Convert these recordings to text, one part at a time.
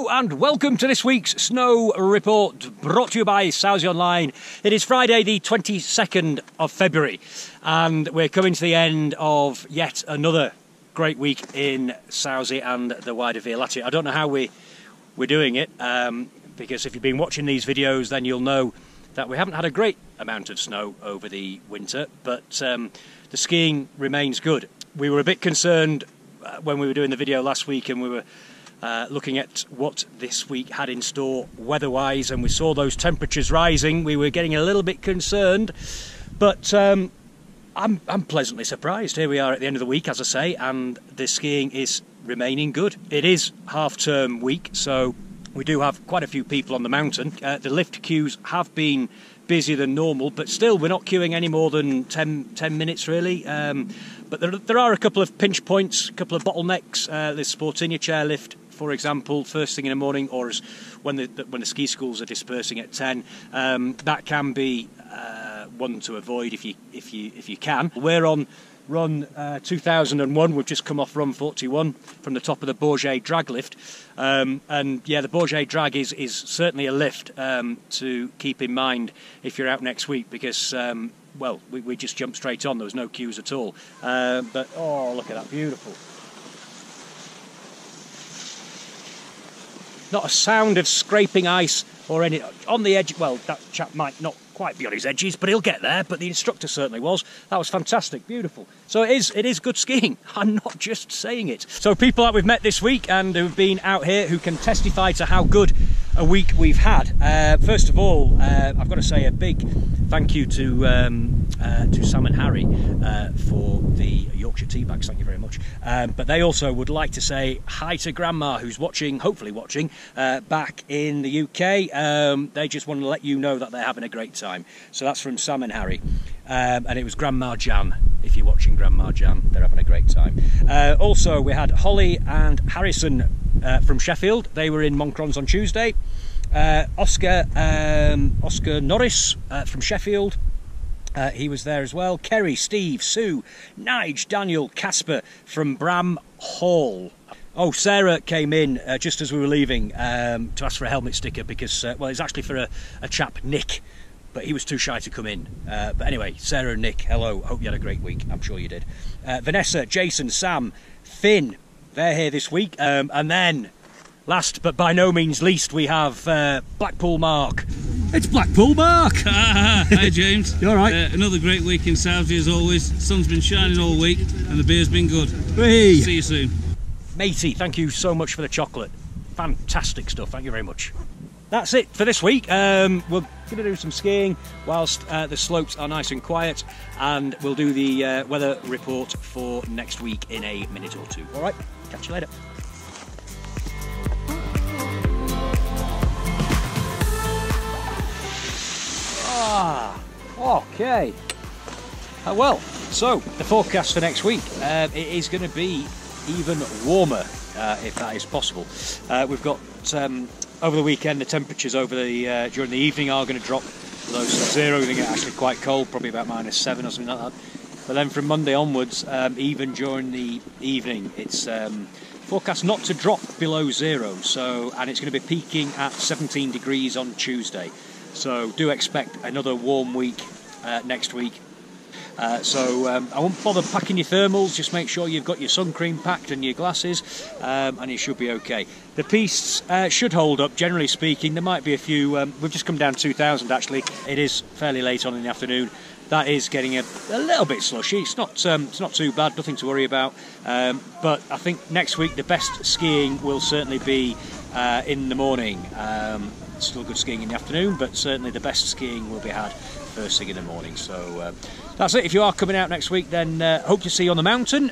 Hello and welcome to this week's Snow Report, brought to you by Sauze Online. It is Friday the 22nd of February and we're coming to the end of yet another great week in Sauze and the wider Via Latte. I don't know how we're doing it, because if you've been watching these videos then you'll know that we haven't had a great amount of snow over the winter, but the skiing remains good. We were a bit concerned when we were doing the video last week and we were looking at what this week had in store weather-wise, and we saw those temperatures rising. We were getting a little bit concerned, but I'm pleasantly surprised. Here we are at the end of the week, as I say, and the skiing is remaining good. It is half-term week, so we do have quite a few people on the mountain. The lift queues have been busier than normal, but still we're not queuing any more than 10 minutes really. But there are a couple of pinch points, a couple of bottlenecks. The Sportinia chairlift, for example, first thing in the morning, or as when the ski schools are dispersing at 10, that can be one to avoid if you can. We're on run 2001. We've just come off run 41 from the top of the Bourget drag lift, and yeah, the Bourget drag is certainly a lift to keep in mind if you're out next week, because well, we just jumped straight on. There was no queues at all, but oh, look at that, beautiful. Not a sound of scraping ice or any on the edge. Well, that chap might not quite be on his edges, but he'll get there. But the instructor certainly was. That was fantastic, beautiful. So it is good skiing. I'm not just saying it. So people that we've met this week and who've been out here who can testify to how good a week we've had. First of all, I've got to say a big thank you to Sam and Harry for the Yorkshire tea bags. Thank you very much. But they also would like to say hi to Grandma, who's watching, hopefully watching, back in the UK. They just want to let you know that they're having a great time. So that's from Sam and Harry. And it was Grandma Jan. If you're watching, Grandma Jan, they're having a great time. Also, we had Holly and Harrison from Sheffield. They were in Moncrons on Tuesday. Oscar Norris from Sheffield. He was there as well. Kerry, Steve, Sue, Nige, Daniel, Casper from Bram Hall. Oh, Sarah came in just as we were leaving to ask for a helmet sticker because, well, it's actually for a chap, Nick, but he was too shy to come in. But anyway, Sarah and Nick, hello. Hope you had a great week. I'm sure you did. Vanessa, Jason, Sam, Finn, they're here this week. And then, last but by no means least, we have Blackpool Mark. It's Blackpool Mark! Hi James. You alright? Another great week in Sauze as always. The sun's been shining all week and the beer's been good. Hey. See you soon. Matey, thank you so much for the chocolate. Fantastic stuff, thank you very much. That's it for this week. We're going to do some skiing whilst the slopes are nice and quiet, and we'll do the weather report for next week in a minute or two. Alright, catch you later. Okay. Well, so the forecast for next week, it is going to be even warmer, if that is possible. We've got over the weekend the temperatures over the during the evening are going to drop below zero. We're going to get actually quite cold, probably about -7 or something like that. But then from Monday onwards, even during the evening, it's forecast not to drop below zero. So, and it's going to be peaking at 17 degrees on Tuesday. So do expect another warm week next week. So I won't bother packing your thermals, just make sure you've got your sun cream packed and your glasses, and you should be okay. The pistes should hold up, generally speaking. There might be a few, we've just come down 2,000 actually. It is fairly late on in the afternoon. That is getting a little bit slushy. It's not too bad, nothing to worry about. But I think next week the best skiing will certainly be in the morning. Still good skiing in the afternoon, but certainly the best skiing will be had first thing in the morning. So that's it. If you are coming out next week, then hope to see you on the mountain.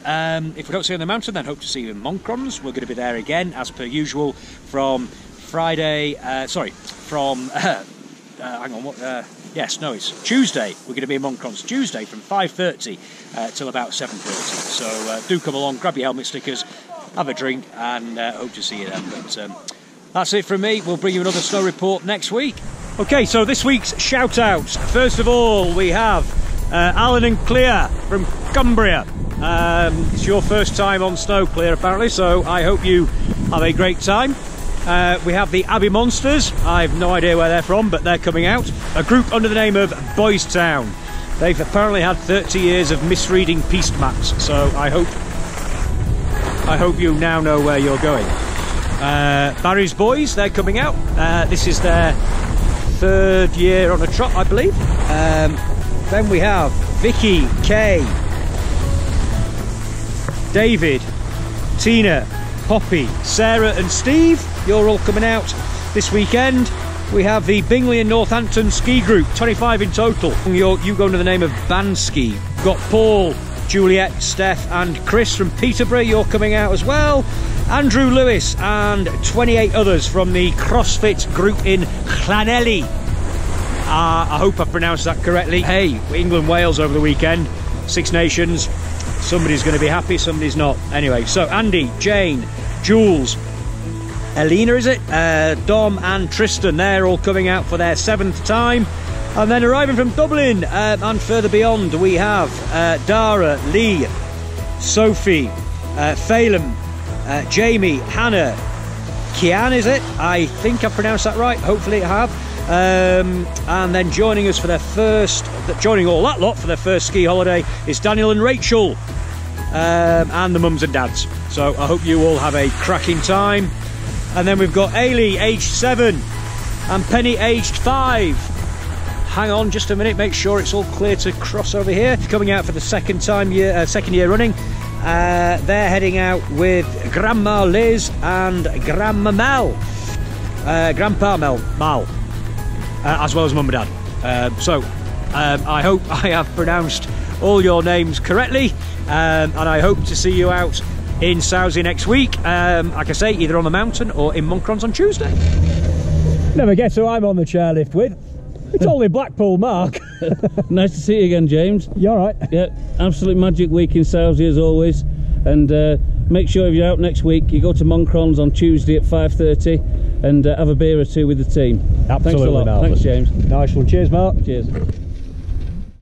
If we don't see you on the mountain, then hope to see you in Moncrons. We're going to be there again as per usual from Friday. From hang on. Yes, no, it's Tuesday. We're going to be in Moncrons Tuesday from 5:30 till about 7:30. So do come along, grab your helmet stickers, have a drink, and hope to see you then. But that's it from me. We'll bring you another snow report next week. Okay, so this week's shout-outs. First of all, we have Alan and Clear from Cumbria. It's your first time on snow, Clear, apparently, so I hope you have a great time. we have the Abbey Monsters. I have no idea where they're from, but they're coming out. A group under the name of Boys Town. They've apparently had 30 years of misreading piste maps, so I hope you now know where you're going. Barry's Boys, they're coming out. This is their 3rd year on a trot, I believe. Then we have Vicky, Kay, David, Tina, Poppy, Sarah and Steve. You're all coming out this weekend. We have the Bingley and Northampton ski group, 25 in total. You go under the name of Bandski. We've got Paul, Juliet, Steph and Chris from Peterborough. You're coming out as well. Andrew Lewis and 28 others from the CrossFit group in Llanelli. I hope I've pronounced that correctly. Hey, England, Wales over the weekend. 6 Nations. Somebody's going to be happy, somebody's not. Anyway, so Andy, Jane, Jules, Elena, is it? Dom and Tristan, they're all coming out for their 7th time. And then arriving from Dublin and further beyond, we have Dara, Lee, Sophie, Phelan, Jamie, Hannah, Kian, is it? I think I've pronounced that right, hopefully I have. And then joining us for their joining all that lot for their first ski holiday is Daniel and Rachel, and the mums and dads. So I hope you all have a cracking time. And then we've got Ailey, aged 7, and Penny, aged 5. Hang on just a minute, make sure it's all clear to cross over here. Coming out for the second year running. They're heading out with Grandma Liz and Grandma Mel, Grandpa Mal, as well as Mum and Dad. I hope I have pronounced all your names correctly, and I hope to see you out in Sauze next week. Like I say, either on the mountain or in Moncrons on Tuesday. Never guess who I'm on the chairlift with. It's only Blackpool Mark. Nice to see you again, James. You alright? Yeah, absolute magic week in Sauze as always. And make sure if you're out next week, you go to Moncrons on Tuesday at 5:30 and have a beer or two with the team. Absolutely. Thanks a lot. Marvellous. Thanks, James. Nice one. Cheers, Mark. Cheers.